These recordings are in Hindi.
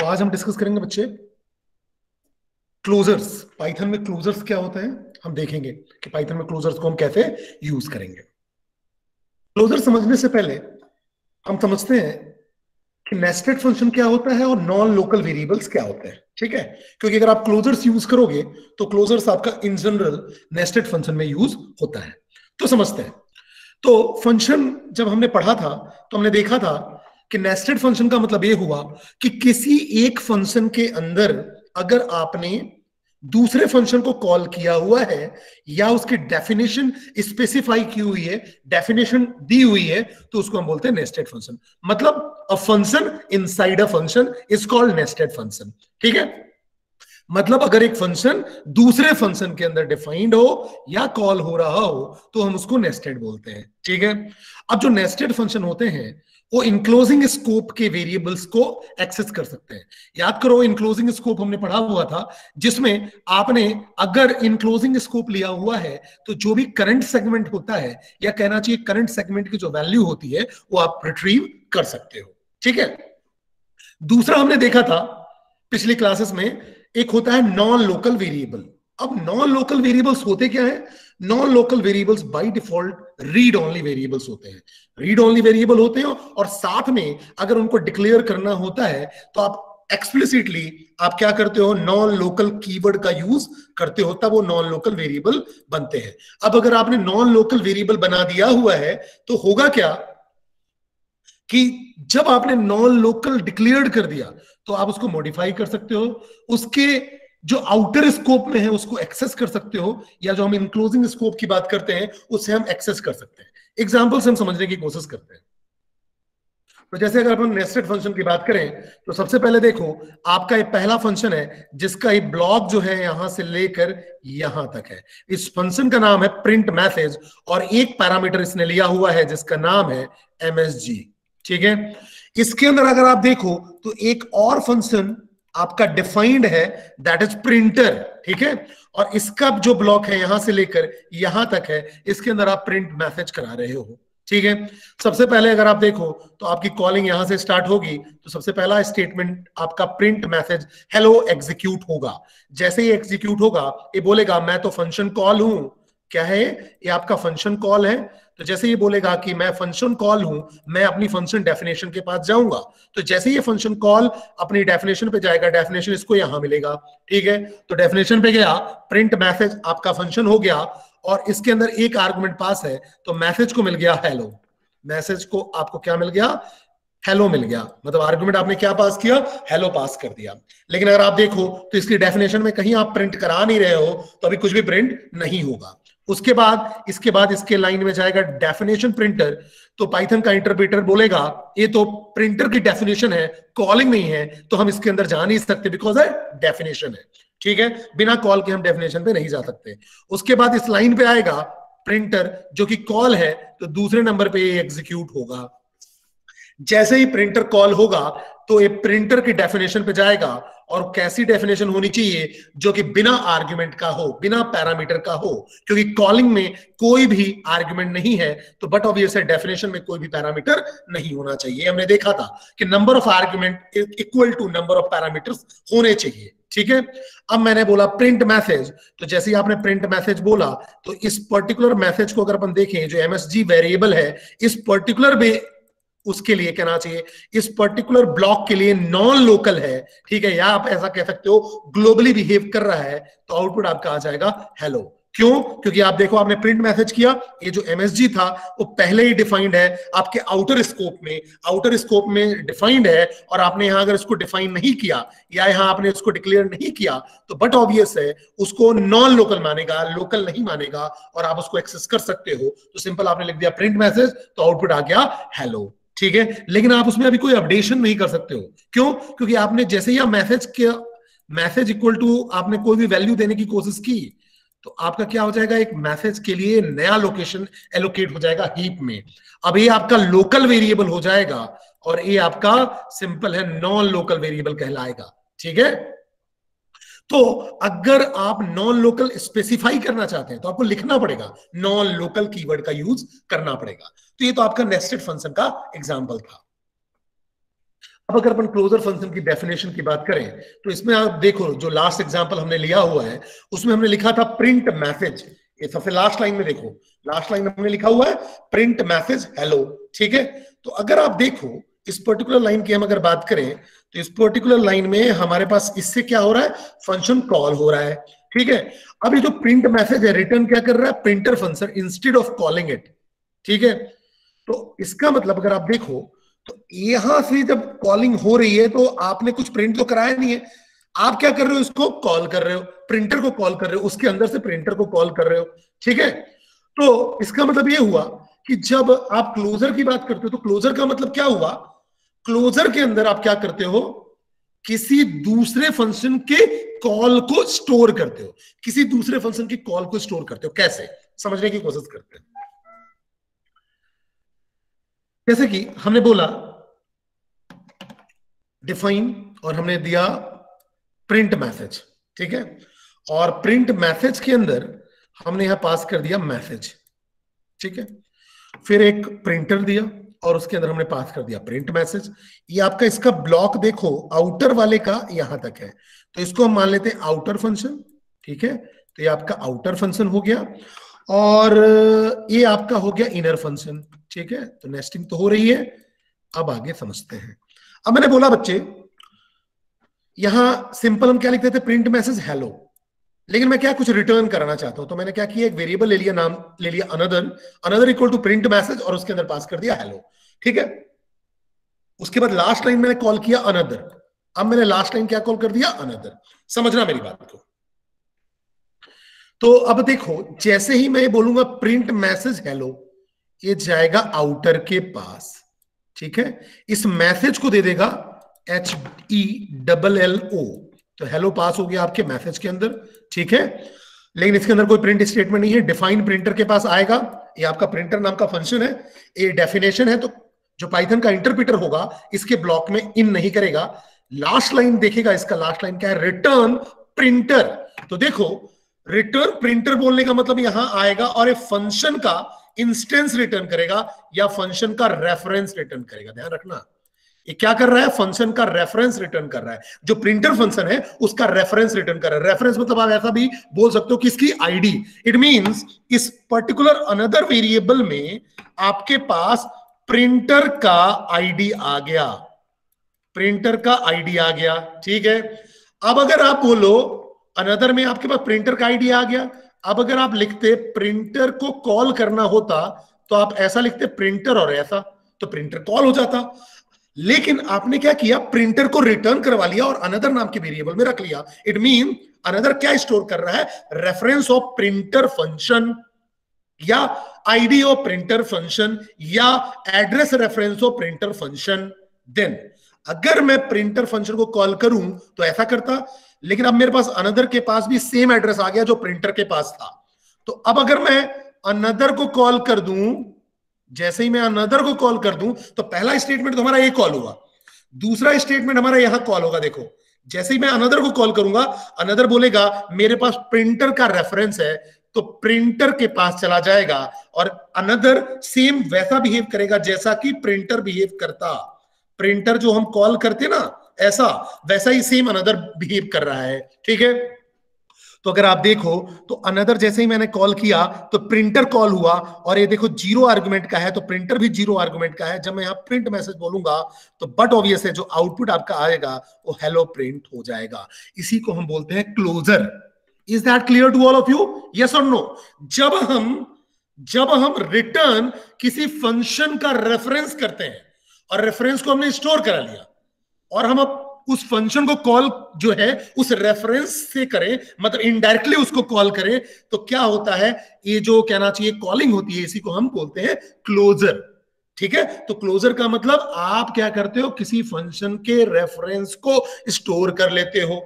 तो आज हम डिस्कस करेंगे बच्चे क्लोजर्स। पाइथन में क्लोजर्स क्या होता है हम देखेंगे कि पाइथन में क्लोजर्स को हम कैसे यूज करेंगे। क्लोजर समझने से पहले हम समझते हैं कि नेस्टेड फंक्शन क्या होता है और नॉन लोकल वेरिएबल्स क्या होते हैं। ठीक है, क्योंकि अगर आप क्लोजर्स यूज करोगे तो क्लोजर्स आपका इन जनरल नेस्टेड फंक्शन में यूज होता है। तो समझते हैं। तो फंक्शन जब हमने पढ़ा था तो हमने देखा था कि नेस्टेड फंक्शन का मतलब यह हुआ कि किसी एक फंक्शन के अंदर अगर आपने दूसरे फंक्शन को कॉल किया हुआ है या उसकी डेफिनेशन स्पेसिफाई की हुई है, डेफिनेशन दी हुई है, तो उसको हम बोलते हैं नेस्टेड फंक्शन। मतलब a function inside a function is called nested function. ठीक है, मतलब अगर एक फंक्शन दूसरे फंक्शन के अंदर डिफाइंड हो या कॉल हो रहा हो तो हम उसको नेस्टेड बोलते हैं। ठीक है, अब जो नेस्टेड फंक्शन होते हैं वो इनक्लोजिंग स्कोप के वेरिएबल्स को एक्सेस कर सकते हैं। याद करो, इनक्लोजिंग स्कोप हमने पढ़ा हुआ था जिसमें आपने अगर इनक्लोजिंग स्कोप लिया हुआ है तो जो भी करंट सेगमेंट होता है या कहना चाहिए करंट सेगमेंट की जो वैल्यू होती है वो आप रिट्रीव कर सकते हो। ठीक है, दूसरा हमने देखा था पिछली क्लासेस में एक होता है नॉन लोकल वेरिएबल। अब नॉन लोकल वेरिएबल्स होते क्या है? Non local variables by default read only variables होते हैं। रीड ओनली वेरिएबल होते हैं और साथ में अगर उनको डिक्लेयर करना होता है तो आप एक्सप्लिसिटली आप क्या करते हो, नॉन लोकल कीवर्ड का यूज करते हो, तब वो नॉन लोकल वेरिएबल बनते हैं। अब अगर आपने नॉन लोकल वेरिएबल बना दिया हुआ है तो होगा क्या कि जब आपने नॉन लोकल डिक्लेयर्ड कर दिया तो आप उसको मॉडिफाई कर सकते हो, उसके जो आउटर स्कोप में है उसको एक्सेस कर सकते हो, या जो हम इनक्लोजिंग स्कोप की बात करते हैं उससे हम एक्सेस कर सकते हैं। एग्जांपल से हम समझने की कोशिश करते हैं। तो जैसे अगर अपन नेस्टेड फंक्शन की बात करें तो सबसे पहले देखो, आपका एक पहला फंक्शन है जिसका एक ब्लॉक जो है यहां से लेकर यहां तक है। इस फंक्शन का नाम है प्रिंट मैसेज और एक पैरामीटर इसने लिया हुआ है जिसका नाम है MSG। ठीक है, इसके अंदर अगर आप देखो तो एक और फंक्शन आपका डिफाइंड है, दैट इज प्रिंटर। ठीक है, और इसका जो ब्लॉक है यहां से लेकर यहां तक है, इसके अंदर आप प्रिंट मैसेज करा रहे हो। ठीक है, सबसे पहले अगर आप देखो तो आपकी कॉलिंग यहां से स्टार्ट होगी तो सबसे पहला स्टेटमेंट आपका प्रिंट मैसेज हेलो एग्जीक्यूट होगा। जैसे ही एग्जीक्यूट होगा ये बोलेगा मैं तो फंक्शन कॉल हूं। क्या है ये? आपका फंक्शन कॉल है। तो जैसे ये बोलेगा कि मैं फंक्शन कॉल हूं, मैं अपनी फंक्शन डेफिनेशन के पास जाऊंगा। तो जैसे ये फंक्शन कॉल अपनी डेफिनेशन पे जाएगा, डेफिनेशन इसको यहां मिलेगा। ठीक है, तो डेफिनेशन पे गया, प्रिंट मैसेज आपका फंक्शन हो गया और इसके अंदर एक आर्गुमेंट पास है तो मैसेज को मिल गया हेलो। मैसेज को आपको क्या मिल गया? हेलो मिल गया। मतलब आर्गुमेंट आपने क्या पास किया? हेलो पास कर दिया। लेकिन अगर आप देखो तो इसकी डेफिनेशन में कहीं आप प्रिंट करा नहीं रहे हो तो अभी कुछ भी प्रिंट नहीं होगा। उसके बाद इसके लाइन में जाएगा डेफिनेशन प्रिंटर। तो पाइथन का इंटरप्रेटर बोलेगा ये तो प्रिंटर की डेफिनेशन है, कॉलिंग नहीं है, तो हम इसके अंदर जा नहीं सकते बिकॉज है डेफिनेशन है। ठीक है, बिना कॉल के हम डेफिनेशन पे नहीं जा सकते। उसके बाद इस लाइन पे आएगा प्रिंटर जो कि कॉल है, तो दूसरे नंबर पे ये एग्जीक्यूट होगा। जैसे ही प्रिंटर कॉल होगा तो ये प्रिंटर की डेफिनेशन पे जाएगा और कैसी डेफिनेशन होनी चाहिए? जो कि बिना आर्गुमेंट का हो, बिना पैरामीटर का हो, क्योंकि कॉलिंग में कोई भी आर्गुमेंट नहीं है तो बट ऑब्वियस है डेफिनेशन में कोई भी पैरामीटर नहीं होना चाहिए। हमने देखा था कि number of argument equal to number of parameters होने चाहिए। ठीक है, अब मैंने बोला प्रिंट मैसेज, तो जैसे ही आपने प्रिंट मैसेज बोला तो इस पर्टिकुलर मैसेज को अगर अपन देखें, जो MSG वेरिएबल है इस पर्टिकुलर उसके लिए कहना चाहिए इस पर्टिकुलर ब्लॉक के लिए नॉन लोकल है। ठीक है, या आप ऐसा कह सकते हो ग्लोबली बिहेव कर रहा है, तो आउटपुट आपका आ जाएगा हेलो। क्यों? क्योंकि आप देखो आपने प्रिंट मैसेज किया, ये जो MSG था वो पहले ही डिफाइंड है आपके आउटर स्कोप में डिफाइंड है, और आपने यहां अगर इसको डिफाइन नहीं किया या यहां आपने इसको डिक्लेयर नहीं किया तो बट ऑब्वियस है उसको नॉन लोकल मानेगा, लोकल नहीं मानेगा, और आप उसको एक्सेस कर सकते हो। तो सिंपल आपने लिख दिया प्रिंट मैसेज तो आउटपुट आ गया हेलो। ठीक है, लेकिन आप उसमें अभी कोई अपडेशन नहीं कर सकते हो। क्यों? क्योंकि आपने जैसे ही मैसेज इक्वल टू आपने कोई भी वैल्यू देने की कोशिश की तो आपका क्या हो जाएगा? एक मैसेज के लिए नया लोकेशन एलोकेट हो जाएगा हीप में। अब ये आपका लोकल वेरिएबल हो जाएगा और ये आपका सिंपल है नॉन लोकल वेरिएबल कहलाएगा। ठीक है, तो अगर आप नॉन लोकल स्पेसिफाई करना चाहते हैं तो आपको लिखना पड़ेगा, नॉन लोकल कीवर्ड का यूज करना पड़ेगा। तो ये तो आपका नेस्टेड फंक्शन का एग्जांपल था। अब अगर अपन क्लोजर फंक्शन की डेफिनेशन की बात करें तो इसमें आप देखो, जो लास्ट एग्जांपल हमने लिया हुआ है उसमें हमने लिखा था प्रिंट मैसेज। ये सबसे लास्ट लाइन में देखो, लास्ट लाइन में हमने लिखा हुआ है प्रिंट मैसेज हेलो, ठीक है। तो अगर आप देखो इस पर्टिकुलर लाइन की हम अगर बात करें तो इस पर्टिकुलर लाइन में हमारे पास इससे क्या हो रहा है, फंक्शन कॉल हो रहा है, ठीक है। अब ये जो प्रिंट मैसेज है रिटर्न क्या कर रहा है, printer function instead of calling it, ठीक है। तो इसका मतलब अगर आप देखो तो यहां से जब कॉलिंग हो रही है तो आपने कुछ प्रिंट तो कराया नहीं है, आप क्या कर रहे हो, इसको कॉल कर रहे हो, प्रिंटर को कॉल कर रहे हो, उसके अंदर से प्रिंटर को कॉल कर रहे हो, ठीक है। तो इसका मतलब ये हुआ कि जब आप क्लोजर की बात करते हो तो क्लोजर का मतलब क्या हुआ, क्लोजर के अंदर आप क्या करते हो, किसी दूसरे फंक्शन के कॉल को स्टोर करते हो, किसी दूसरे फंक्शन की कॉल को स्टोर करते हो। कैसे, समझने की कोशिश करते हैं। जैसे कि हमने बोला डिफाइन और हमने दिया प्रिंट मैसेज, ठीक है। और प्रिंट मैसेज के अंदर हमने यहां पास कर दिया मैसेज, ठीक है। फिर एक प्रिंटर दिया और उसके अंदर हमने पास कर दिया प्रिंट मैसेज। ये आपका इसका ब्लॉक देखो आउटर वाले का यहां तक है, तो इसको हम मान लेते हैं आउटर फंक्शन, ठीक है। तो ये आपका आउटर फंक्शन हो गया और ये आपका हो गया इनर फंक्शन, ठीक है। तो नेस्टिंग तो हो रही है। अब आगे समझते हैं। अब मैंने बोला बच्चे यहां सिंपल हम क्या लिखते थे, प्रिंट मैसेज हेलो, लेकिन मैं क्या कुछ रिटर्न करना चाहता हूं तो मैंने क्या किया, एक वेरिएबल ले लिया, नाम ले लिया another, another equal to print message और उसके अंदर पास कर दिया हेलो, ठीक है। उसके बाद लास्ट लाइन मैंने कॉल किया अनदर, अब मैंने लास्ट लाइन क्या कॉल कर दिया, अनदर। समझना मेरी बात को। तो अब देखो जैसे ही मैं बोलूंगा प्रिंट मैसेज हेलो, ये जाएगा आउटर के पास, ठीक है। इस मैसेज को दे देगा HELLO, तो हेलो पास हो गया आपके मैसेज के अंदर, ठीक है। लेकिन इसके अंदर कोई प्रिंट स्टेटमेंट नहीं है, डिफाइन प्रिंटर के पास आएगा, ये आपका प्रिंटर नाम का फंक्शन है, ये डेफिनेशन है। तो जो पाइथन का इंटरप्रेटर होगा इसके ब्लॉक में इन नहीं करेगा। लास्ट लाइन देखेगा, इसका लास्ट लाइन क्या है, रिटर्न प्रिंटर। तो देखो रिटर्न प्रिंटर बोलने का मतलब यहां आएगा और एक फंक्शन का इंस्टेंस रिटर्न करेगा या फंक्शन का रेफरेंस रिटर्न करेगा। ध्यान रखना ये क्या कर रहा है, फंक्शन का रेफरेंस रिटर्न कर रहा है। जो प्रिंटर फंक्शन है उसका रेफरेंस रिटर्न कर रहा है। रेफरेंस मतलब आप ऐसा भी बोल सकते हो कि इसकी आईडी, इट मींस इस पर्टिकुलर अनदर वेरिएबल में आपके पास प्रिंटर का आईडी आ गया, प्रिंटर का आईडी आ गया, ठीक है। अब अगर आप बोलो अनदर में आपके पास प्रिंटर का आईडी आ गया, अब अगर आप लिखते प्रिंटर को कॉल करना होता तो आप ऐसा लिखते प्रिंटर और ऐसा, तो प्रिंटर कॉल हो जाता। लेकिन आपने क्या किया, प्रिंटर को रिटर्न करवा लिया और अनदर नाम के वेरिएबल में रख लिया। इट मीन अनदर क्या स्टोर कर रहा है, रेफरेंस ऑफ प्रिंटर फंक्शन या आईडी ऑफ प्रिंटर फंक्शन या address reference of printer function. Then अगर मैं प्रिंटर फंक्शन को कॉल करूं तो ऐसा करता, लेकिन अब मेरे पास अनदर के पास भी सेम एड्रेस आ गया जो प्रिंटर के पास था। तो अब अगर मैं अनदर को कॉल कर दूं, जैसे ही मैं अनदर को कॉल कर दूं तो पहला स्टेटमेंट तो हमारा ये कॉल हुआ, दूसरा स्टेटमेंट हमारा यहां कॉल होगा। देखो जैसे ही मैं अनदर को कॉल करूंगा, अनदर बोलेगा मेरे पास प्रिंटर का रेफरेंस है, तो प्रिंटर के पास चला जाएगा और अनदर सेम वैसा बिहेव करेगा जैसा कि प्रिंटर बिहेव करता। प्रिंटर जो हम कॉल करते ना ऐसा, वैसा ही सेम अनदर बिहेव कर रहा है, ठीक है। तो अगर आप देखो तो अनदर जैसे ही मैंने कॉल किया तो प्रिंटर कॉल हुआ और ये देखो 0 आर्गुमेंट का है, तो प्रिंटर भी 0 आर्गुमेंट का है। जब मैं यहां प्रिंट मैसेज बोलूंगा तो बट ऑब्वियस है जो आउटपुट आपका आएगा वो हेलो प्रिंट हो जाएगा। इसी को हम बोलते हैं closure. Is that clear to all of you, yes और नो? जब हम रिटर्न किसी फंक्शन का रेफरेंस करते हैं और रेफरेंस को हमने स्टोर करा लिया और हम अब उस फंक्शन को कॉल जो है उस रेफरेंस से करें, मतलब इनडायरेक्टली उसको कॉल करें, तो क्या होता है, ये जो कहना चाहिए कॉलिंग होती है, इसी को हम बोलते हैं क्लोजर, ठीक है। तो क्लोजर का मतलब आप क्या करते हो, किसी फंक्शन के रेफरेंस को स्टोर कर लेते हो।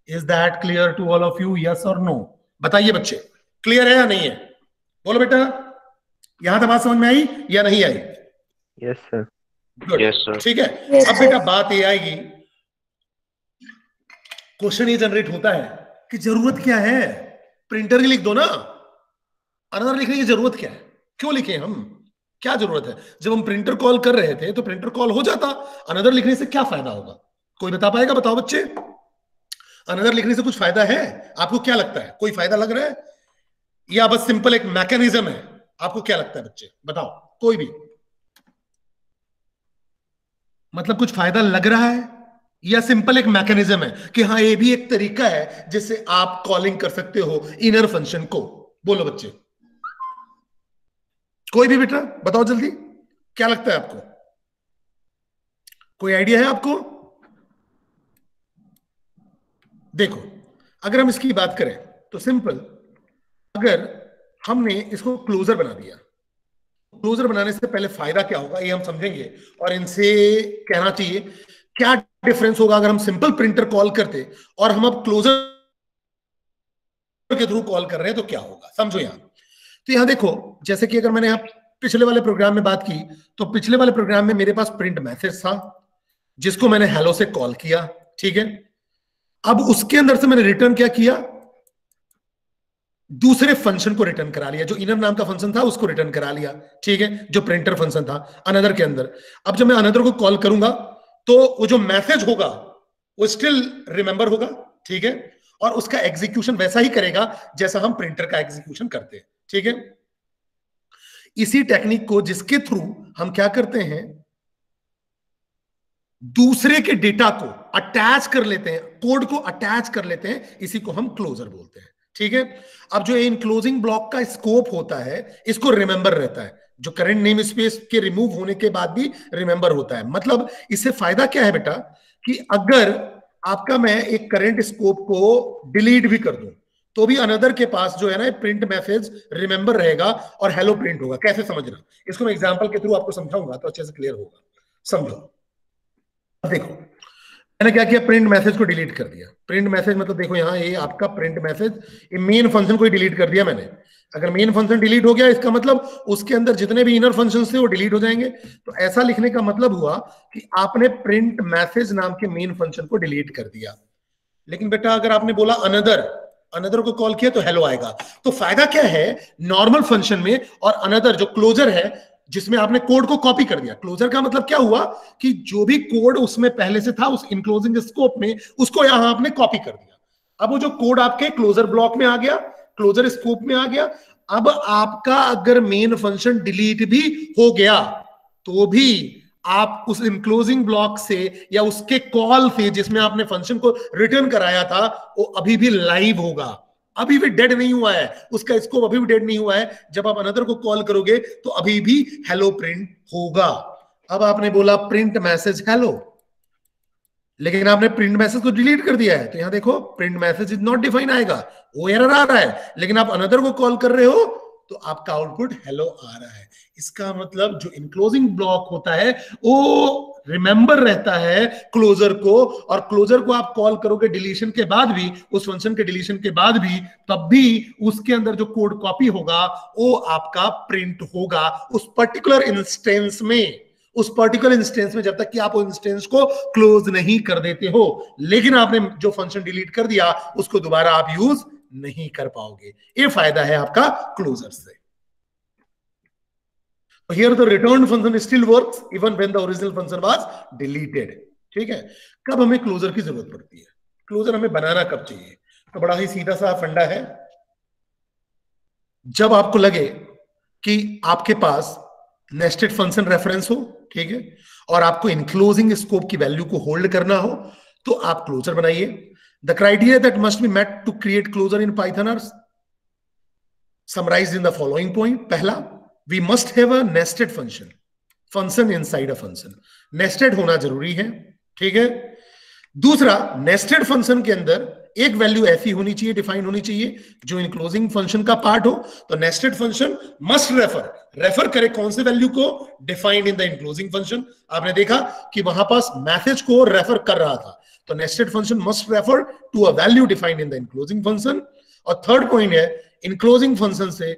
Is that clear to all of you, yes और नो? बताइए बच्चे, क्लियर है या नहीं है? बोलो बेटा, यहां तक बात समझ में आई या नहीं आई? Yes sir. गुड, ठीक है। अब बेटा बात ये आएगी, क्वेश्चन ये जनरेट होता है कि जरूरत क्या है, प्रिंटर की लिख दो ना, अनदर लिखने की जरूरत क्या है, क्यों लिखे हम? क्या जरूरत है? जब हम प्रिंटर कॉल कर रहे थे तो प्रिंटर कॉल हो जाता, अनदर लिखने से क्या फायदा होगा? कोई बता पाएगा? बताओ बच्चे, अनदर लिखने से कुछ फायदा है? आपको क्या लगता है? कोई फायदा लग रहा है या बस सिंपल एक मैकेनिज्म है? आपको क्या लगता है बच्चे, बताओ कोई भी। मतलब कुछ फायदा लग रहा है या सिंपल एक मैकेनिज्म है कि हाँ ये भी एक तरीका है जिससे आप कॉलिंग कर सकते हो इनर फंक्शन को? बोलो बच्चे, कोई भी बेटा बताओ जल्दी, क्या लगता है आपको? कोई आइडिया है आपको? देखो, अगर हम इसकी बात करें तो सिंपल, अगर हमने इसको क्लोजर बना दिया, क्लोजर बनाने से पहले फायदा क्या होगा ये हम समझेंगे, और इनसे कहना चाहिए क्या डिफरेंस होगा अगर हम सिंपल प्रिंटर कॉल करते और हम अब क्लोजर के थ्रू कॉल कर रहे हैं तो क्या होगा, समझो यहां। तो यहां देखो, जैसे कि अगर मैंने यहां पिछले वाले प्रोग्राम में बात की, तो पिछले वाले प्रोग्राम में मेरे पास प्रिंट मैसेज था जिसको मैंने हेलो से कॉल किया, ठीक है। अब उसके अंदर से मैंने रिटर्न क्या किया? दूसरे फंक्शन को रिटर्न करा लिया, जो इनर नाम का फंक्शन था उसको रिटर्न करा लिया, ठीक है, जो प्रिंटर फंक्शन था अनदर के अंदर। अब जब मैं अनदर को कॉल करूंगा तो वो जो मैसेज होगा वो स्टिल रिमेंबर होगा, ठीक है, और उसका एग्जीक्यूशन वैसा ही करेगा जैसा हम प्रिंटर का एग्जीक्यूशन करते हैं, ठीक है। इसी टेक्निक को जिसके थ्रू हम क्या करते हैं, दूसरे के डेटा को अटैच कर लेते हैं, कोड को अटैच कर लेते हैं, इसी को हम क्लोजर बोलते हैं, ठीक है। अब जो इनक्लोजिंग ब्लॉक का स्कोप होता है इसको रिमेंबर रहता है, जो करंट नेम स्पेस के रिमूव होने के बाद भी रिमेंबर होता है। मतलब इससे फायदा क्या है बेटा, कि अगर आपका मैं एक करंट स्कोप को डिलीट भी कर दूं तो भी अनदर के पास जो है ना प्रिंट मैसेज रिमेंबर रहेगा और हेलो प्रिंट होगा। कैसे समझना, इसको मैं एग्जांपल के थ्रू आपको समझाऊंगा तो अच्छे से क्लियर होगा, समझो। देखो, मैंने क्या किया, प्रिंट मैसेज को डिलीट कर दिया। प्रिंट मैसेज मतलब देखो यहाँ ये आपका प्रिंट मैसेज, ये मेन फंक्शन को ही डिलीट कर दिया मैंने। अगर मेन फंक्शन डिलीट हो गया इसका मतलब उसके अंदर जितने भी इनर फंक्शंस थे वो डिलीट हो जाएंगे। तो ऐसा लिखने का मतलब हुआ कि आपने प्रिंट मैसेज नाम के मेन फंक्शन को डिलीट कर दिया। लेकिन बेटा अगर आपने बोला अनदर, अनदर को कॉल किया तो हेलो आएगा। तो फायदा क्या है नॉर्मल फंक्शन में और अनदर जो क्लोजर है जिसमें आपने कोड को कॉपी कर दिया। क्लोजर का मतलब क्या हुआ कि जो भी कोड उसमें पहले से था उस इनक्लोजिंग स्कोप में, उसको यहां आपने कॉपी कर दिया। अब वो जो कोड आपके क्लोजर ब्लॉक में आ गया, क्लोजर स्कोप में आ गया। अब आपका अगर मेन फंक्शन डिलीट भी हो गया तो भी आप उस इनक्लोजिंग ब्लॉक से या उसके कॉल से जिसमें आपने फंक्शन को रिटर्न कराया था वो अभी भी लाइव होगा, अभी भी डेड नहीं हुआ है, उसका स्कोप अभी भी डेड नहीं हुआ है। जब आप अनदर को कॉल करोगे तो अभी भी हेलो प्रिंट होगा। अब आपने बोला प्रिंट मैसेज हेलो, लेकिन आपने प्रिंट मैसेज को डिलीट कर दिया है तो यहां देखो print message is not define आएगा, वो एरर आ रहा है। लेकिन आप अनदर को कॉल कर रहे हो तो आपका आउटपुट हेलो आ रहा है। इसका मतलब जो इनक्लोजिंग ब्लॉक होता है वो रिमेंबर रहता है क्लोजर को, और क्लोजर को आप कॉल करोगे डिलीशन के बाद भी, उस फंक्शन के डिलीशन के बाद भी, तब भी उसके अंदर जो कोड कॉपी होगा वो आपका प्रिंट होगा उस पर्टिकुलर इंस्टेंस में। उस पर्टिकुलर इंस्टेंस में जब तक कि आप उस इंस्टेंस को क्लोज नहीं कर देते हो। लेकिन आपने जो फंक्शन डिलीट कर दिया उसको दोबारा आप यूज नहीं कर पाओगे। ये फायदा है आपका क्लोजर से। Here the returned function still works even when the original function was deleted, ठीक है। कब हमें क्लोजर की जरूरत पड़ती है, क्लोजर हमें बनाना कब चाहिए? तो बड़ा ही सीधा सा फंडा है, जब आपको लगे कि आपके पास नेस्टेड फंक्शन रेफरेंस हो, ठीक है, और आपको इनक्लोजिंग स्कोप की वैल्यू को होल्ड करना हो तो आप क्लोजर बनाइए। The criteria that must be met to create closure in Python are summarized in the following point. पहला, we must have a nested function, function inside a function, nested होना जरूरी है, ठीक है। दूसरा, नेस्टेड फंक्शन के अंदर एक वैल्यू ऐसी होनी चाहिए, डिफाइन होनी चाहिए जो इनक्लोजिंग फंक्शन का पार्ट हो। तो नेस्टेड फंक्शन मस्ट रेफर करे कौन से वैल्यू को, defined in the enclosing function. आपने देखा कि वहां पास मैसेज को रेफर कर रहा था, तो nested function must refer to a value defined in the enclosing function. और थर्ड पॉइंट है, इनक्लोजिंग फंक्शन से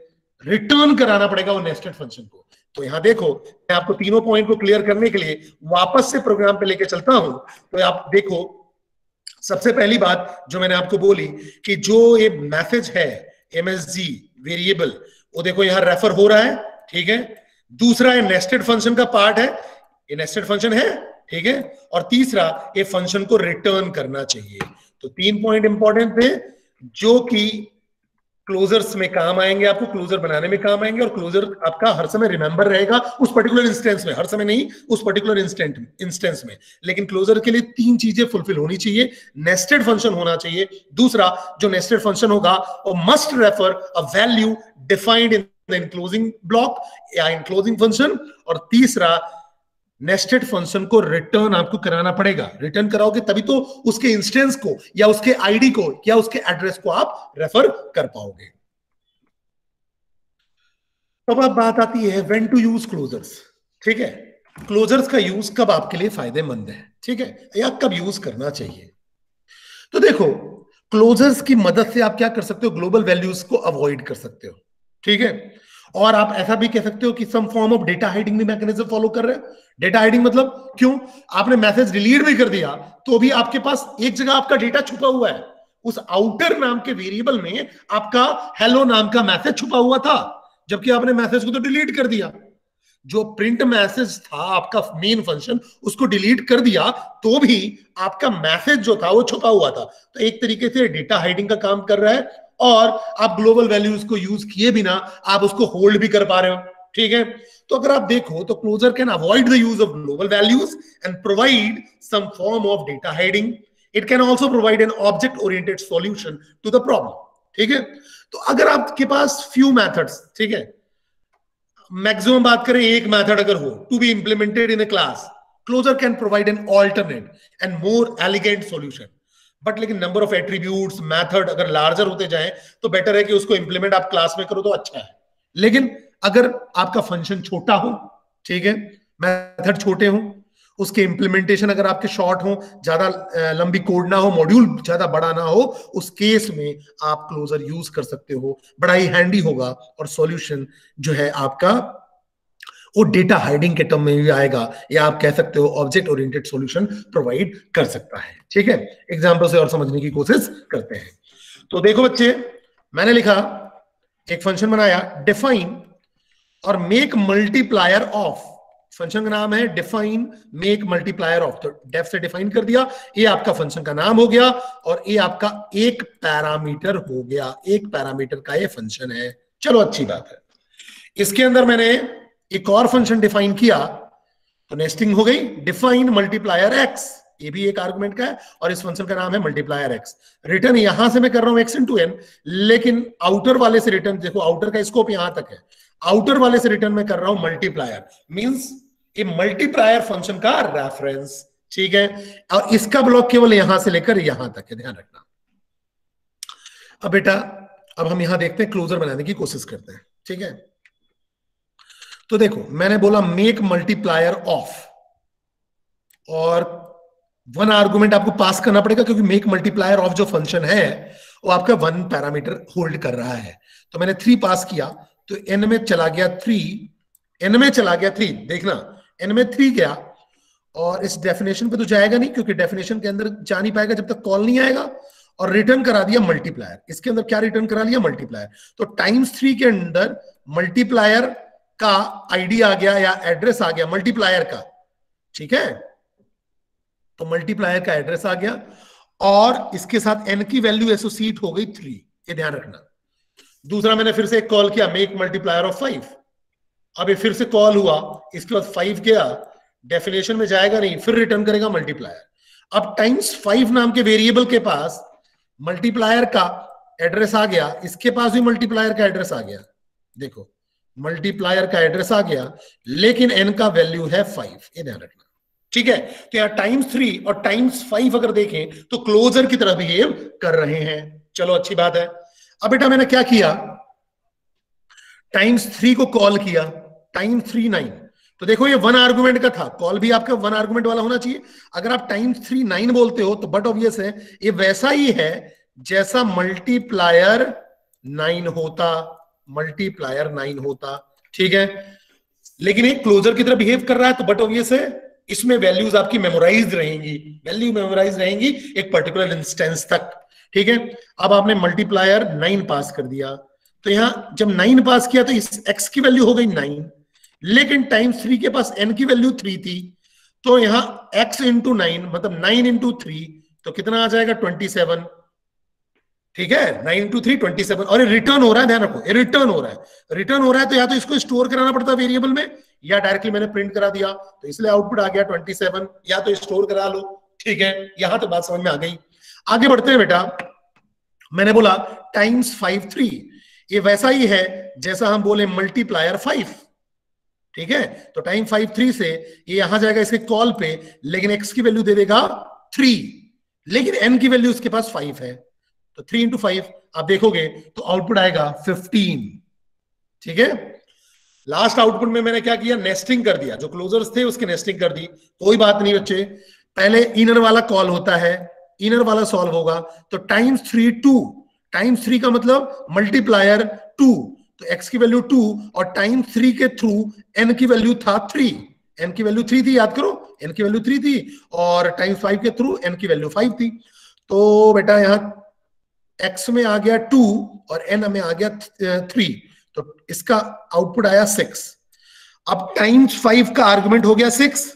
रिटर्न कराना पड़ेगा वो नेस्टेड फंक्शन को। तो यहां देखो, मैं आपको तीनों पॉइंट को क्लियर करने के लिए वापस से प्रोग्राम पे लेके चलता हूं। तो आप देखो, सबसे पहली बात जो मैंने आपको बोली कि जो ये मैसेज है MSG वेरिएबल, वो देखो यहां रेफर हो रहा है, ठीक है। दूसरा है नेस्टेड फंक्शन का पार्ट है, ये नेस्टेड फंक्शन है, ठीक है। और तीसरा ये फंक्शन को रिटर्न करना चाहिए। तो 3 पॉइंट इंपॉर्टेंट थे जो कि क्लोजर्स में काम आएंगे, आपको क्लोजर बनाने में काम आएंगे, और क्लोजर आपका हर समय रिमेंबर रहेगा उस पर्टिकुलर इंस्टेंस में, हर समय नहीं, उस पर्टिकुलर इंस्टेंस में। लेकिन क्लोजर के लिए 3 चीजें फुलफिल होनी चाहिए। नेस्टेड फंक्शन होना चाहिए, दूसरा जो नेस्टेड फंक्शन होगा वो must refer a value defined in the enclosing block या इनक्लोजिंग फंक्शन, और तीसरा नेस्टेड फंक्शन को रिटर्न आपको कराना पड़ेगा। रिटर्न कराओगे तभी तो उसके इंस्टेंस को या उसके आईडी को या उसके एड्रेस को आप रेफर कर पाओगे। अब बात आती है व्हेन टू यूज क्लोजर्स, ठीक है। क्लोजर्स का यूज कब आपके लिए फायदेमंद है, ठीक है, या कब यूज करना चाहिए। तो देखो, क्लोजर्स की मदद से आप क्या कर सकते हो, ग्लोबल वैल्यूज को अवॉइड कर सकते हो, ठीक है। और आप ऐसा भी कह सकते हो कि some form of data hiding भी मैकेनिज्म फॉलो कर रहे हैं। डेटा हाइडिंग मतलब क्यों, आपने मैसेज डिलीट भी कर दिया तो भी आपके पास एक जगह आपका डेटा छुपा हुआ है, उस आउटर नाम के वेरिएबल में आपका हेलो नाम का मैसेज छुपा हुआ था, जबकि आपने मैसेज को तो डिलीट कर दिया। जो प्रिंट मैसेज था आपका मेन फंक्शन, उसको डिलीट कर दिया तो भी आपका मैसेज जो था वो छुपा हुआ था। तो एक तरीके से डेटा हाइडिंग का काम कर रहा है, और आप ग्लोबल वैल्यूज को यूज किए बिना आप उसको होल्ड भी कर पा रहे हो, ठीक है। तो अगर आप देखो तो closure can avoid the use of global values and provide some form of data hiding. It can also provide an object oriented solution to the problem, ठीक है। तो अगर आपके पास फ्यू मेथड्स, ठीक है, मैक्सिमम बात करें एक मेथड अगर हो to be implemented in a class, closure can provide an alternate and more elegant solution. But लेकिन नंबर ऑफ एट्रीब्यूट्स मेथड अगर लार्जर होते जाएं तो बेटर है कि उसको इंप्लीमेंट आप क्लास में करो तो अच्छा है। लेकिन अगर आपका फंक्शन छोटा हो, ठीक है, मेथड छोटे हो, उसके इंप्लीमेंटेशन अगर आपके शॉर्ट हो, ज्यादा लंबी कोड ना हो, मॉड्यूल ज्यादा बड़ा ना हो, उस केस में आप क्लोजर यूज कर सकते हो, बड़ा ही हैंडी होगा। और सॉल्यूशन जो है आपका वो डेटा हाइडिंग के टर्म में भी आएगा, या आप कह सकते हो ऑब्जेक्ट ओरिएंटेड सॉल्यूशन प्रोवाइड कर सकता है, ठीक है। एग्जांपल से और समझने की कोशिश करते हैं। तो देखो बच्चे, मैंने लिखा एक फंक्शन बनाया डिफाइन और मेक मल्टीप्लायर ऑफ, फंक्शन का नाम है डिफाइन मेक मल्टीप्लायर ऑफ। तो डेफ से डिफाइन कर दिया, ये आपका फंक्शन का नाम हो गया और ये आपका एक पैरामीटर हो गया, एक पैरामीटर का ये फंक्शन है। चलो अच्छी बात है। इसके अंदर मैंने एक और फंक्शन डिफाइन किया तो नेस्टिंग हो गई, डिफाइन मल्टीप्लायर एक्स, ये भी एक आर्गुमेंट का है और इस फंक्शन का नाम है मल्टीप्लायर एक्स। रिटर्न यहां से मैं कर रहा हूं एक्स इंटू एन, लेकिन आउटर वाले से रिटर्न, देखो आउटर का स्कोप यहां तक है, आउटर वाले से रिटर्न में कर रहा हूं मल्टीप्लायर, मींस ये मल्टीप्लायर फंक्शन का रेफरेंस, ठीक है। और इसका ब्लॉक केवल यहां से लेकर यहां तक है, ध्यान रखना। अब बेटा, अब हम यहां देखते हैं, क्लोजर बनाने की कोशिश करते हैं, ठीक है। तो देखो, मैंने बोला मेक मल्टीप्लायर ऑफ, और वन आर्गुमेंट आपको पास करना पड़ेगा क्योंकि मेक मल्टीप्लायर ऑफ जो फंक्शन है वो आपका 1 पैरामीटर होल्ड कर रहा है। तो मैंने 3 पास किया तो n में चला गया 3, n में चला गया 3, देखना n में 3 गया, और इस डेफिनेशन पे तो जाएगा नहीं क्योंकि डेफिनेशन के अंदर जा नहीं पाएगा जब तक कॉल नहीं आएगा, और रिटर्न करा दिया मल्टीप्लायर। इसके अंदर क्या रिटर्न करा लिया, मल्टीप्लायर। तो टाइम्स 3 के अंदर मल्टीप्लायर का आईडी आ गया या एड्रेस आ गया मल्टीप्लायर का, ठीक है। तो मल्टीप्लायर का एड्रेस आ गया और इसके साथ n की वैल्यू एसोसिएट हो गई 3, ये ध्यान रखना। दूसरा मैंने फिर से एक कॉल किया मेक मल्टीप्लायर ऑफ 5, अब ये फिर से कॉल हुआ, इसके बाद 5 गया, डेफिनेशन में जाएगा नहीं, फिर रिटर्न करेगा मल्टीप्लायर। अब टाइम्स 5 नाम के वेरिएबल के पास मल्टीप्लायर का एड्रेस आ गया, इसके पास भी मल्टीप्लायर का एड्रेस आ गया, देखो मल्टीप्लायर का एड्रेस आ गया, लेकिन n का वैल्यू है 5, ये ध्यान रखना, ठीक है। तो यहाँ टाइम्स 3 और टाइम्स 5 अगर देखें तो क्लोजर की तरह बिहेव कर रहे हैं। चलो अच्छी बात है। अब बेटा मैंने क्या किया, टाइम्स 3 को कॉल किया, टाइम्स 3 9, तो देखो ये 1 आर्गुमेंट का था, कॉल भी आपका 1 आर्गुमेंट वाला होना चाहिए। अगर आप टाइम्स 3 9 बोलते हो तो बट ऑब्वियस है ये वैसा ही है जैसा मल्टीप्लायर 9 होता, मल्टीप्लायर 9 होता, ठीक है। लेकिन एक क्लोजर की तरह बिहेव कर रहा है तो बट ऑब्वियस है इसमें वैल्यूज आपकी मेमोराइज रहेंगी, वैल्यू मेमोराइज रहेंगी एक पर्टिकुलर इंस्टेंस तक, ठीक है। अब आपने मल्टीप्लायर 9 पास कर दिया, तो यहां जब 9 पास किया तो इस x की वैल्यू हो गई 9, लेकिन टाइम्स 3 के पास n की वैल्यू 3 थी, तो यहां x इंटू 9 मतलब 9 इंटू 3, तो कितना आ जाएगा 27। ठीक है, 9 इंटू 3 27। और ये रिटर्न हो रहा है, ध्यान रखो ये रिटर्न हो रहा है। रिटर्न हो रहा है तो या तो इसको स्टोर कराना पड़ता है वेरिएबल में, या डायरेक्टली मैंने प्रिंट करा दिया, तो इसलिए आउटपुट आ गया 27। या तो स्टोर करा लो। ठीक है, यहां तो बात समझ में आ गई। आगे बढ़ते हैं बेटा। मैंने बोला टाइम्स 5 3, ये वैसा ही है जैसा हम बोले मल्टीप्लायर 5। ठीक है, तो टाइम 5 3 से ये यहां जाएगा इसके कॉल पे, लेकिन x की वैल्यू दे देगा 3, लेकिन n की वैल्यू उसके पास 5 है, तो 3 इंटू 5 आप देखोगे तो आउटपुट आएगा 15। ठीक है, लास्ट आउटपुट में मैंने क्या किया, नेस्टिंग कर दिया, जो क्लोजर्स थे उसकी नेस्टिंग कर दी। कोई बात नहीं बच्चे, पहले इनर वाला कॉल होता है, इनर वाला सॉल्व होगा, तो टाइम्स 3 2, टाइम्स 3 का मतलब मल्टीप्लायर 2, तो x की वैल्यू 2 और टाइम्स 3 के थ्रू n की वैल्यू था 3, n की वैल्यू 3 थी, याद करो n की वैल्यू 3 थी, और टाइम्स 5 के थ्रू n की वैल्यू 5 थी। तो बेटा यहां x में आ गया 2 और n में आ गया 3, तो इसका आउटपुट आया 6। अब टाइम्स 5 का आर्गुमेंट हो गया 6,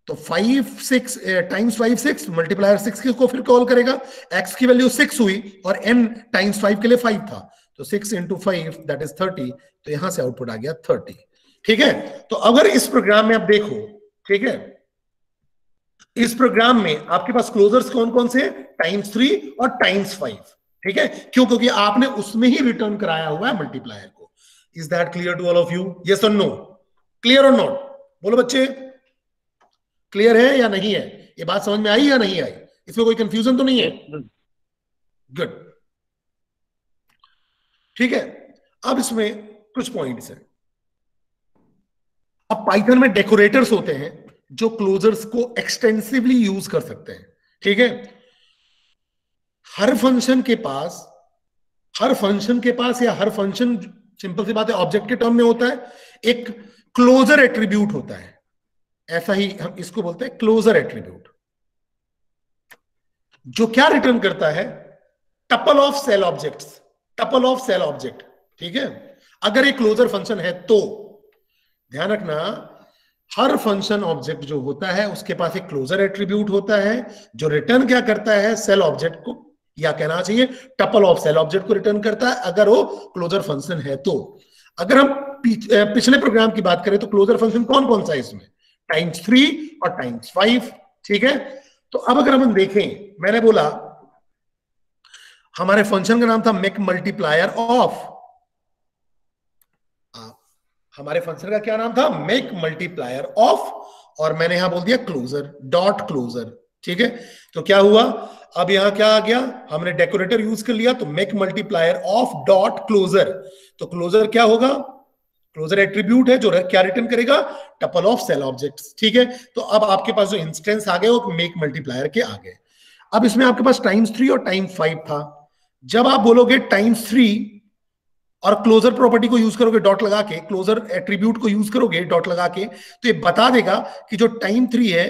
तो 5 6 टाइम्स 5 6 मल्टीप्लायर 6 को फिर कॉल करेगा, x की वैल्यू 6 हुई और n टाइम्स 5 के लिए 5 था, तो 6 इंटू 5 दैट इज 30, तो यहां से आउटपुट आ गया 30। ठीक है, तो अगर इस प्रोग्राम में आप देखो, ठीक है, इस प्रोग्राम में आपके पास क्लोजर्स कौन कौन से, टाइम्स 3 और टाइम्स 5। ठीक है, क्यों, क्योंकि आपने उसमें ही रिटर्न कराया हुआ है मल्टीप्लायर को। Is that clear to all of you, yes और नो, क्लियर और नॉट, बोलो बच्चे, क्लियर है या नहीं है, ये बात समझ में आई या नहीं आई, इसमें कोई कंफ्यूजन तो नहीं है? गुड। ठीक है, अब इसमें कुछ पॉइंट्स हैं। अब पाइथन में डेकोरेटर्स होते हैं जो क्लोजर्स को एक्सटेंसिवली यूज कर सकते हैं। ठीक है, हर फंक्शन के पास या हर फंक्शन, सिंपल सी बात है, ऑब्जेक्ट के टर्म में होता है, एक क्लोजर एट्रीब्यूट होता है, ऐसा ही हम इसको बोलते हैं क्लोजर एट्रीब्यूट, जो क्या रिटर्न करता है, tuple of cell objects, tuple of cell object. ठीक है, अगर एक क्लोजर फंक्शन है तो ध्यान रखना, हर फंक्शन ऑब्जेक्ट जो होता है उसके पास एक क्लोजर एट्रीब्यूट होता है, जो रिटर्न क्या करता है, सेल ऑब्जेक्ट को, या कहना चाहिए टपल ऑफ सेल ऑब्जेक्ट को रिटर्न करता है, अगर वो क्लोजर फंक्शन है तो। अगर हम पिछले प्रोग्राम की बात करें तो क्लोजर फंक्शन कौन कौन सा है इसमें, टाइम्स 3 और टाइम्स 5। ठीक है, तो अब अगर हम देखें, मैंने बोला हमारे फंक्शन का नाम था मेक मल्टीप्लायर ऑफ, हमारे फंक्शन का क्या नाम था, मेक मल्टीप्लायर ऑफ, और मैंने यहां बोल दिया क्लोजर, डॉट क्लोजर। ठीक है, तो क्या हुआ, अब यहां क्या आ गया, हमने डेकोरेटर यूज कर लिया, तो make multiplier of dot closure, तो क्लोजर क्या होगा, क्लोजर एट्रीब्यूट है जो क्या रिटर्न करेगा, टपल ऑफ सेल ऑब्जेक्ट्स। ठीक है, तो अब आपके पास जो इंस्टेंस आ गए वो मेक मल्टीप्लायर के आ गए। अब इसमें आपके पास टाइम्स 3 और टाइम्स 5 था, जब आप बोलोगे टाइम्स 3 और क्लोजर प्रॉपर्टी को यूज करोगे डॉट लगा के, क्लोजर एट्रीब्यूट को यूज करोगे डॉट लगा के, तो ये बता देगा कि जो टाइम 3 है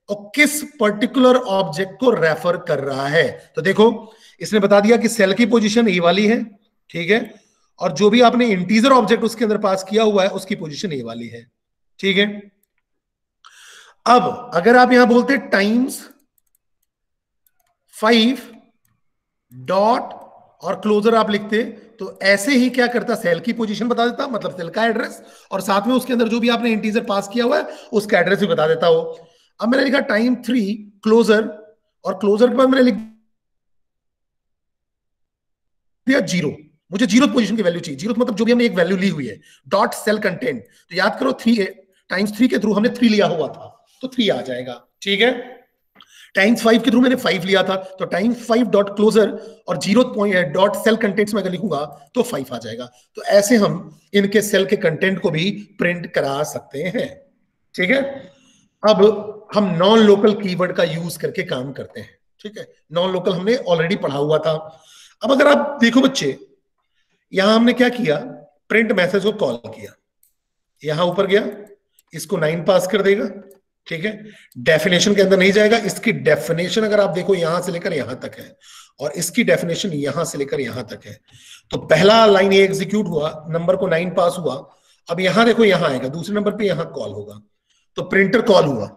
और किस पर्टिकुलर ऑब्जेक्ट को रेफर कर रहा है। तो देखो इसने बता दिया कि सेल की पोजीशन ए वाली है, ठीक है, और जो भी आपने इंटीजर ऑब्जेक्ट उसके अंदर पास किया हुआ है उसकी पोजीशन ए वाली है। ठीक है, अब अगर आप यहां बोलते टाइम्स 5 डॉट और क्लोजर आप लिखते, तो ऐसे ही क्या करता, सेल की पोजीशन बता देता, मतलब सेल का एड्रेस, और साथ में उसके अंदर जो भी आपने इंटीजर पास किया हुआ है उसका एड्रेस भी बता देता हो। अब मैंने लिखा टाइम 3 क्लोजर, और क्लोजर के बाद मैंने लिख दिया 0, मुझे 0th पोजीशन की वैल्यू चाहिए, 0th मतलब जो भी हमने एक वैल्यू ली हुई है, डॉट सेल कंटेंट, तो याद करो 3 टाइम्स 3 के थ्रू हमने 3 लिया हुआ था, तो 3 आ जाएगा। ठीक है, टाइम्स 5 के थ्रू मैंने 5 लिया था, तो टाइम्स 5 डॉट क्लोजर और 0th point dot cell contents में अगर लिखूंगा तो 5 आ जाएगा। तो ऐसे हम इनके सेल के कंटेंट को भी प्रिंट करा सकते हैं। ठीक है, अब हम नॉन लोकल कीवर्ड का यूज करके काम करते हैं। ठीक है, नॉन लोकल हमने ऑलरेडी पढ़ा हुआ था। अब अगर आप देखो बच्चे, यहां हमने क्या किया, प्रिंट मैसेज को कॉल किया, यहां ऊपर गया, इसको 9 पास कर देगा। ठीक है, डेफिनेशन के अंदर नहीं जाएगा, इसकी डेफिनेशन अगर आप देखो यहां से लेकर यहां तक है, और इसकी डेफिनेशन यहां से लेकर यहां तक है। तो पहला लाइन ये एग्जीक्यूट हुआ, नंबर को 9 पास हुआ। अब यहां देखो, यहां आएगा दूसरे नंबर पे, यहां कॉल होगा, तो प्रिंटर कॉल हुआ।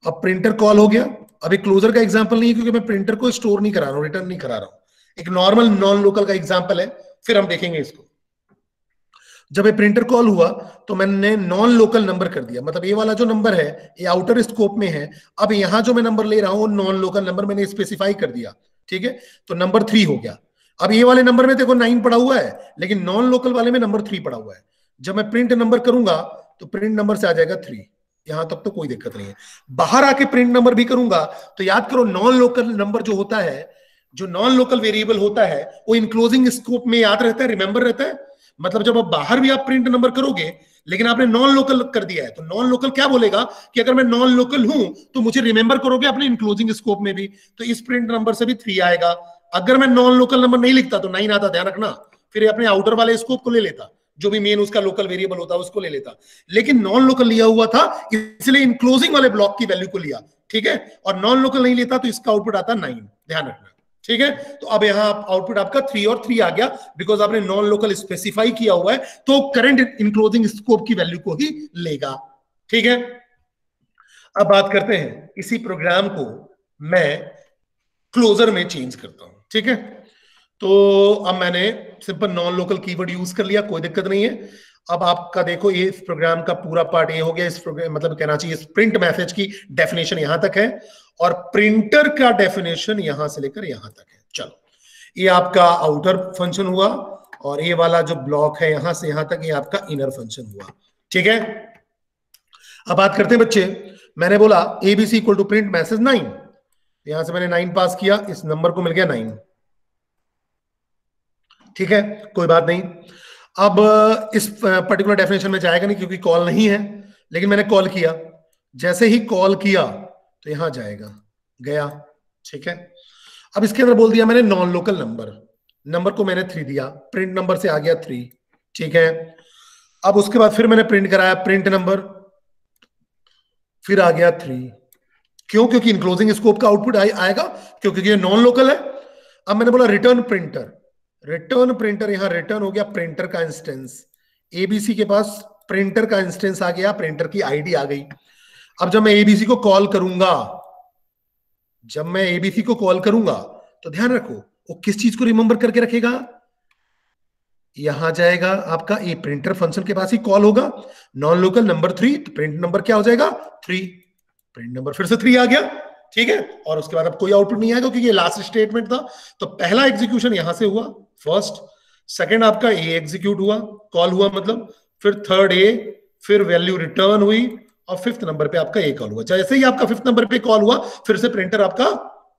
अब प्रिंटर कॉल हो गया। अभी क्लोजर का एग्जांपल नहीं है क्योंकि मैं प्रिंटर को स्टोर नहीं करा रहा हूं, रिटर्न नहीं करा रहा हूं, एक नॉर्मल नॉन लोकल का एग्जांपल है, फिर हम देखेंगे इसको। जब ये प्रिंटर कॉल हुआ तो मैंने नॉन लोकल नंबर कर दिया, मतलब ये वाला जो नंबर है ये आउटर स्कोप में है। अब यहां जो मैं नंबर ले रहा हूं नॉन लोकल नंबर मैंने स्पेसिफाई कर दिया, ठीक है, तो नंबर 3 हो गया। अब ये वाले नंबर में देखो 9 पड़ा हुआ है, लेकिन नॉन लोकल वाले में नंबर 3 पड़ा हुआ है। जब मैं प्रिंट नंबर करूंगा तो प्रिंट नंबर से आ जाएगा 3, यहां तक तो कोई दिक्कत नहीं है। बाहर आके प्रिंट नंबर भी करूंगा तो याद करो नॉन लोकल नंबर जो होता है, जो नॉन लोकल वेरिएबल होता है, वो इनक्लोजिंग स्कोप में याद रहता है, रिमेंबर रहता है। मतलब जब आप बाहर भी आप प्रिंट नंबर करोगे लेकिन आपने नॉन लोकल कर दिया है, तो नॉन लोकल क्या बोलेगा कि अगर मैं नॉन लोकल हूं तो मुझे रिमेंबर करोगे अपने इनक्लोजिंग स्कोप में भी, तो इस प्रिंट नंबर से भी 3 आएगा। अगर मैं नॉन लोकल नंबर नहीं लिखता तो 9 आता, ध्यान रखना, फिर अपने आउटर वाले स्कोप को ले लेता, जो भी मेन उसका लोकल वेरिएबल होता है उसको ले लेता, लेकिन नॉन लोकल लिया हुआ था इसलिए इनक्लोजिंग वाले ब्लॉक की वैल्यू को लिया, ठीक है, और नॉन लोकल नहीं लेता तो इसका आउटपुट आता 9, ध्यान रखना, ठीक है। तो अब यहां आउटपुट आपका 3 और 3 आ गया, बिकॉज आपने नॉन लोकल स्पेसिफाई किया हुआ है, तो करंट इनक्लोजिंग स्कोप की वैल्यू को ही लेगा, ठीक है। अब बात करते हैं, इसी प्रोग्राम को मैं क्लोजर में चेंज करता हूं, ठीक है। तो अब मैंने simple non local keyword use कर लिया, कोई दिक्कत नहीं है। अब आपका देखो ये इस प्रोग्राम का पूरा पार्ट ये हो गया, इस प्रोग्राम मतलब कहना चाहिए इस प्रिंट मैसेज की डेफिनेशन यहां तक है, और प्रिंटर का डेफिनेशन यहां से लेकर यहां तक है। चलो, ये आपका आउटर फंक्शन हुआ, और ये वाला जो ब्लॉक है यहां से यहां तक ये आपका इनर फंक्शन हुआ, ठीक है। अब बात करते हैं बच्चे, मैंने बोला ABC equal to print message 9, यहां से मैंने 9 पास किया, इस नंबर को मिल गया 9, ठीक है, कोई बात नहीं। अब इस पर्टिकुलर डेफिनेशन में जाएगा नहीं क्योंकि कॉल नहीं है, लेकिन मैंने कॉल किया, जैसे ही कॉल किया तो यहां जाएगा, गया, ठीक है। अब इसके अंदर बोल दिया मैंने नॉन लोकल नंबर, नंबर को मैंने 3 दिया, प्रिंट नंबर से आ गया 3, ठीक है। अब उसके बाद फिर मैंने प्रिंट कराया प्रिंट नंबर, फिर आ गया 3, क्यों, क्योंकि इनक्लोजिंग स्कोप का आउटपुट आएगा, क्योंकि ये नॉन लोकल है। अब मैंने बोला रिटर्न प्रिंटर, रिटर्न प्रिंटर, यहां रिटर्न हो गया प्रिंटर का इंस्टेंस, एबीसी के पास प्रिंटर का इंस्टेंस आ गया, प्रिंटर की आईडी आ गई। अब जब मैं एबीसी को कॉल करूंगा, जब मैं एबीसी को कॉल करूंगा तो ध्यान रखो वो किस चीज को रिमेंबर करके रखेगा, यहां जाएगा आपका ये प्रिंटर फंक्शन के पास ही कॉल होगा, नॉन लोकल नंबर 3, तो प्रिंट नंबर क्या हो जाएगा 3, प्रिंट नंबर फिर से 3 आ गया, ठीक है। और उसके बाद अब कोई आउटपुट नहीं आएगा क्योंकि ये लास्ट स्टेटमेंट था। तो पहला एग्जीक्यूशन यहां से हुआ फर्स्ट, सेकंड आपका ए एग्जीक्यूट हुआ, कॉल हुआ मतलब, फिर थर्ड ए, फिर वैल्यू रिटर्न हुई, और फिफ्थ नंबर पे आपका ए कॉल हुआ। जैसे ही आपका फिफ्थ नंबर पे कॉल हुआ फिर से प्रिंटर आपका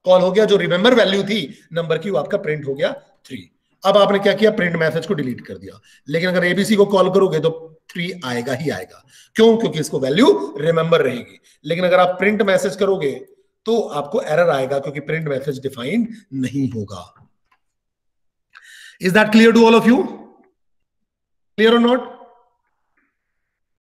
कॉल हो गया, जो रिमेंबर वैल्यू थी नंबर की वो आपका प्रिंट हो गया 3। अब आपने क्या किया, प्रिंट मैसेज को डिलीट कर दिया, लेकिन अगर एबीसी को कॉल करोगे तो 3 आएगा ही आएगा, क्यों, क्योंकि इसको वैल्यू रिमेंबर रहेगी। लेकिन अगर आप प्रिंट मैसेज करोगे तो आपको एरर आएगा क्योंकि प्रिंट मैसेज डिफाइंड नहीं होगा। Is that clear to all of you, clear और नॉट?